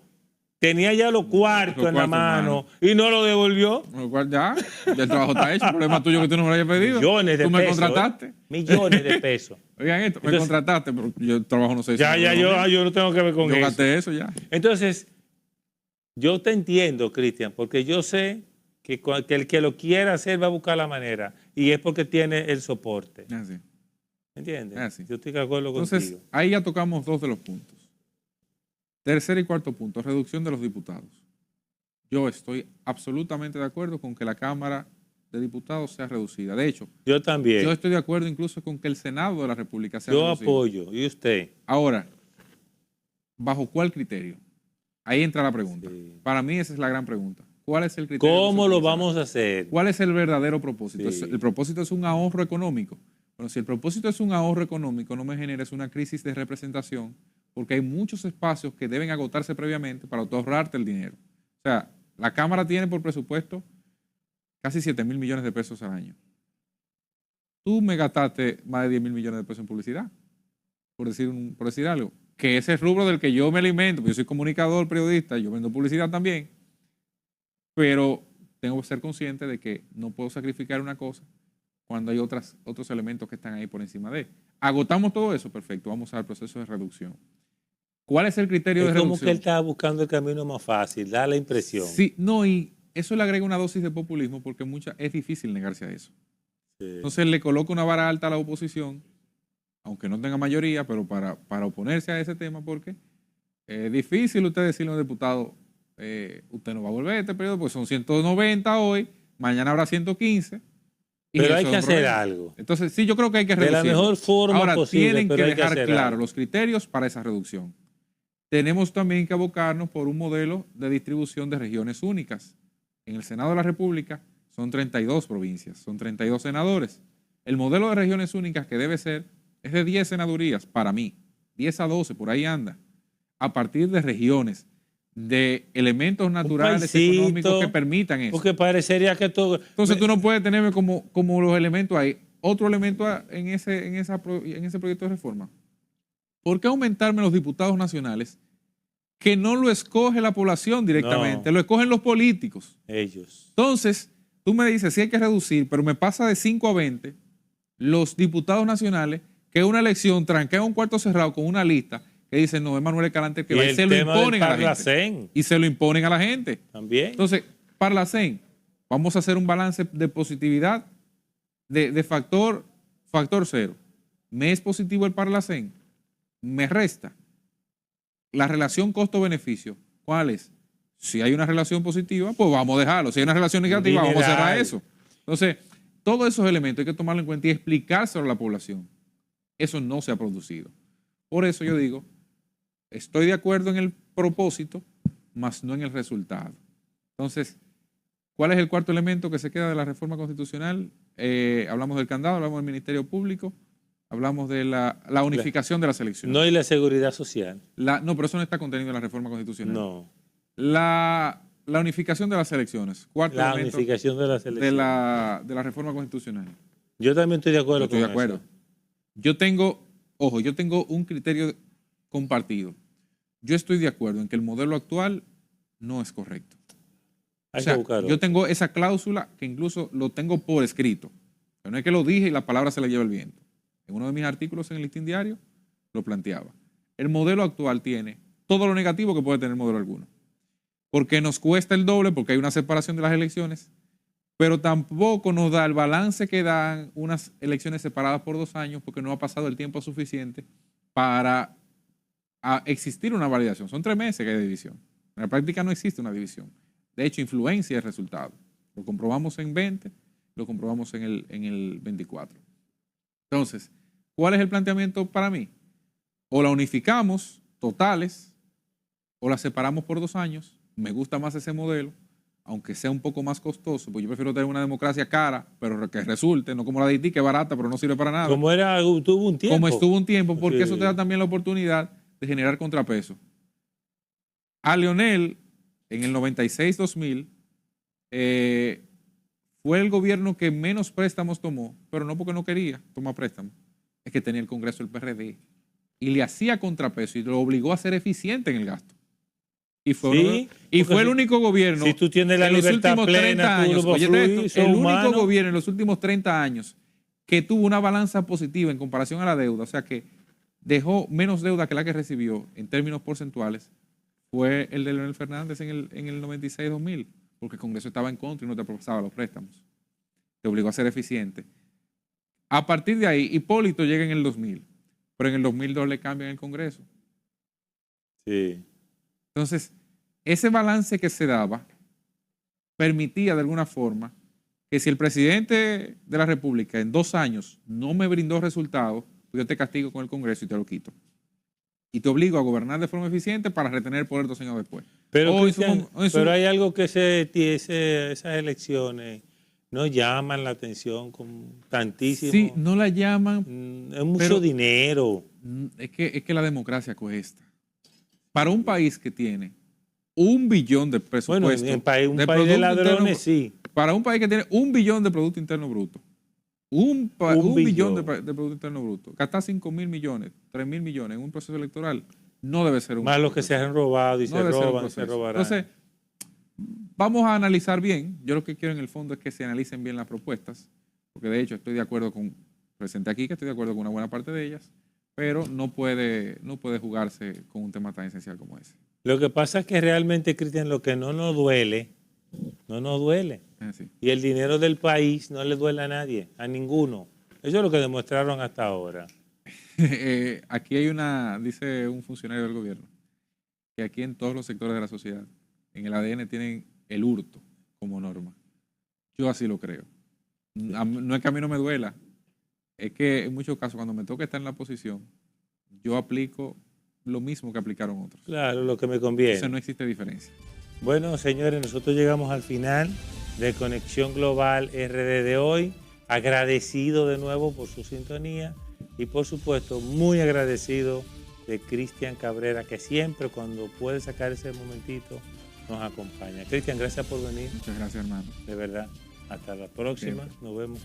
tenía ya los cuartos en la mano y no lo devolvió. Ya el trabajo está hecho. El problema tuyo que tú no me lo hayas pedido. Millones de pesos. Tú me contrataste. Millones de pesos. Oigan esto, me contrataste, pero yo el trabajo no sé. Yo no tengo que ver con eso. Yo gasté eso ya. Entonces, yo te entiendo, Cristian, porque yo sé que el que lo quiera hacer va a buscar la manera, y es porque tiene el soporte. Así. ¿Entiendes? Así. Yo estoy de acuerdo contigo. Entonces, ahí ya tocamos 2 de los puntos. Tercer y cuarto punto, reducción de los diputados. Yo estoy absolutamente de acuerdo con que la Cámara de Diputados sea reducida. De hecho, yo también. Yo estoy de acuerdo incluso con que el Senado de la República sea reducido. Yo apoyo. ¿Y usted? Ahora, ¿bajo cuál criterio? Ahí entra la pregunta. Sí. Para mí esa es la gran pregunta. ¿Cuál es el criterio? ¿Cómo lo vamos a hacer? ¿Cuál es el verdadero propósito? Sí. El propósito es un ahorro económico. Bueno, si el propósito es un ahorro económico, no me generes una crisis de representación, porque hay muchos espacios que deben agotarse previamente para ahorrarte el dinero. O sea, la Cámara tiene por presupuesto casi 7.000 millones de pesos al año. Tú me gastaste más de 10.000 millones de pesos en publicidad, por decir algo, que ese es el rubro del que yo me alimento, porque yo soy comunicador, periodista, yo vendo publicidad también, pero tengo que ser consciente de que no puedo sacrificar una cosa cuando hay otros elementos que están ahí por encima de. ¿Agotamos todo eso? Perfecto, vamos al proceso de reducción. ¿Cuál es el criterio de reducción? Es como que él estaba buscando el camino más fácil, da la impresión. Sí, no, y eso le agrega una dosis de populismo porque es difícil negarse a eso. Sí. Entonces le coloca una vara alta a la oposición, aunque no tenga mayoría, pero para oponerse a ese tema, porque es difícil usted decirle a un diputado, usted no va a volver a este periodo, pues son 190 hoy, mañana habrá 115. Pero hay que hacer algo. Entonces, sí, yo creo que hay que reducir. De la mejor forma ahora, posible. Tienen que dejar claro los criterios para esa reducción. Tenemos también que abocarnos por un modelo de distribución de regiones únicas. En el Senado de la República son 32 provincias, son 32 senadores. El modelo de regiones únicas que debe ser es de 10 senadurías, para mí, 10 a 12, por ahí anda, a partir de regiones, de elementos naturales económicos que permitan eso. Porque parecería que todo... Entonces tú no puedes tenerme como los elementos ahí. Otro elemento en ese proyecto de reforma. ¿Por qué aumentarme los diputados nacionales que no lo escoge la población directamente? Lo escogen los políticos. Ellos. Entonces, tú me dices, sí hay que reducir, pero me pasa de 5 a 20 los diputados nacionales que una elección tranquea un cuarto cerrado con una lista que dice, no, es Manuel Escalante que va, y se lo imponen a la gente. Y se lo imponen a la gente. También. Entonces, Parlacén, vamos a hacer un balance de positividad de factor cero. ¿Me es positivo el Parlacén? ¿Me resta? La relación costo-beneficio, ¿cuál es? Si hay una relación positiva, pues vamos a dejarlo. Si hay una relación negativa, vamos a cerrar eso. Entonces, todos esos elementos hay que tomarlo en cuenta y explicárselo a la población. Eso no se ha producido. Por eso yo digo, estoy de acuerdo en el propósito, mas no en el resultado. Entonces, ¿cuál es el cuarto elemento que se queda de la reforma constitucional? Hablamos del candado, hablamos del Ministerio Público, hablamos de la unificación de las elecciones. No, y la seguridad social. No, pero eso no está contenido en la reforma constitucional. No. La unificación de las elecciones. Cuarto la unificación de las elecciones. De la reforma constitucional. Yo también estoy de acuerdo con eso. Yo tengo un criterio compartido. Yo estoy de acuerdo en que el modelo actual no es correcto. Yo tengo esa cláusula que incluso lo tengo por escrito. Pero no es que lo dije y la palabra se la lleva el viento. En uno de mis artículos en el Listín Diario lo planteaba. El modelo actual tiene todo lo negativo que puede tener modelo alguno. Porque nos cuesta el doble, porque hay una separación de las elecciones, pero tampoco nos da el balance que dan unas elecciones separadas por 2 años, porque no ha pasado el tiempo suficiente para existir una validación. Son 3 meses que hay de división. En la práctica no existe una división. De hecho, influencia el resultado. Lo comprobamos en 20, lo comprobamos en el 24. Entonces, ¿cuál es el planteamiento para mí? O la unificamos totales, o la separamos por 2 años. Me gusta más ese modelo, aunque sea un poco más costoso, porque yo prefiero tener una democracia cara, pero que resulte, no como la de Haití, que es barata, pero no sirve para nada. Como estuvo un tiempo. Como estuvo un tiempo, porque eso te da también la oportunidad de generar contrapeso. A Leonel, en el 96-2000, fue el gobierno que menos préstamos tomó, pero no porque no quería tomar préstamos, es que tenía el Congreso del PRD y le hacía contrapeso y lo obligó a ser eficiente en el gasto. Y fue el único gobierno. Si tú tienes la libertad plena, el único gobierno en los últimos 30 años que tuvo una balanza positiva en comparación a la deuda, o sea que dejó menos deuda que la que recibió en términos porcentuales, fue el de Leonel Fernández en el 96-2000, porque el Congreso estaba en contra y no te pasaba los préstamos. Te obligó a ser eficiente. A partir de ahí, Hipólito llega en el 2000, pero en el 2002 le cambian el Congreso. Sí. Entonces, ese balance que se daba permitía de alguna forma que si el presidente de la República en 2 años no me brindó resultados, pues yo te castigo con el Congreso y te lo quito. Y te obligo a gobernar de forma eficiente para retener el poder 2 años después. Pero hay algo que esas elecciones no llaman la atención con tantísimo. Sí, no la llaman. Es mucho dinero. Es que la democracia cuesta. Para un país que tiene 1 billón de presupuesto. Bueno, un país de ladrones, sí. Para un país que tiene 1 billón de Producto Interno Bruto. Un billón de Producto Interno Bruto. Gastar 5.000 millones, 3.000 millones en un proceso electoral no debe ser un... Más los que se han robado y se roban, se robarán. Entonces, vamos a analizar bien. Yo lo que quiero en el fondo es que se analicen bien las propuestas, porque de hecho estoy de acuerdo presenté aquí que estoy de acuerdo con una buena parte de ellas, pero no puede jugarse con un tema tan esencial como ese. Lo que pasa es que realmente, Cristian, lo que no nos duele. Y el dinero del país no le duele a nadie, a ninguno. Eso es lo que demostraron hasta ahora. Aquí hay dice un funcionario del gobierno, que aquí en todos los sectores de la sociedad, en el ADN tienen el hurto como norma. Yo así lo creo. No es que a mí no me duela, es que en muchos casos cuando me toca estar en la posición, yo aplico lo mismo que aplicaron otros. Claro, lo que me conviene. Entonces no existe diferencia. Bueno, señores, nosotros llegamos al final de Conexión Global RD de hoy. Agradecido de nuevo por su sintonía y por supuesto muy agradecido de Cristian Cabrera, que siempre cuando puede sacar ese momentito nos acompaña. Cristian, gracias por venir. Muchas gracias, hermano. De verdad. Hasta la próxima. Nos vemos.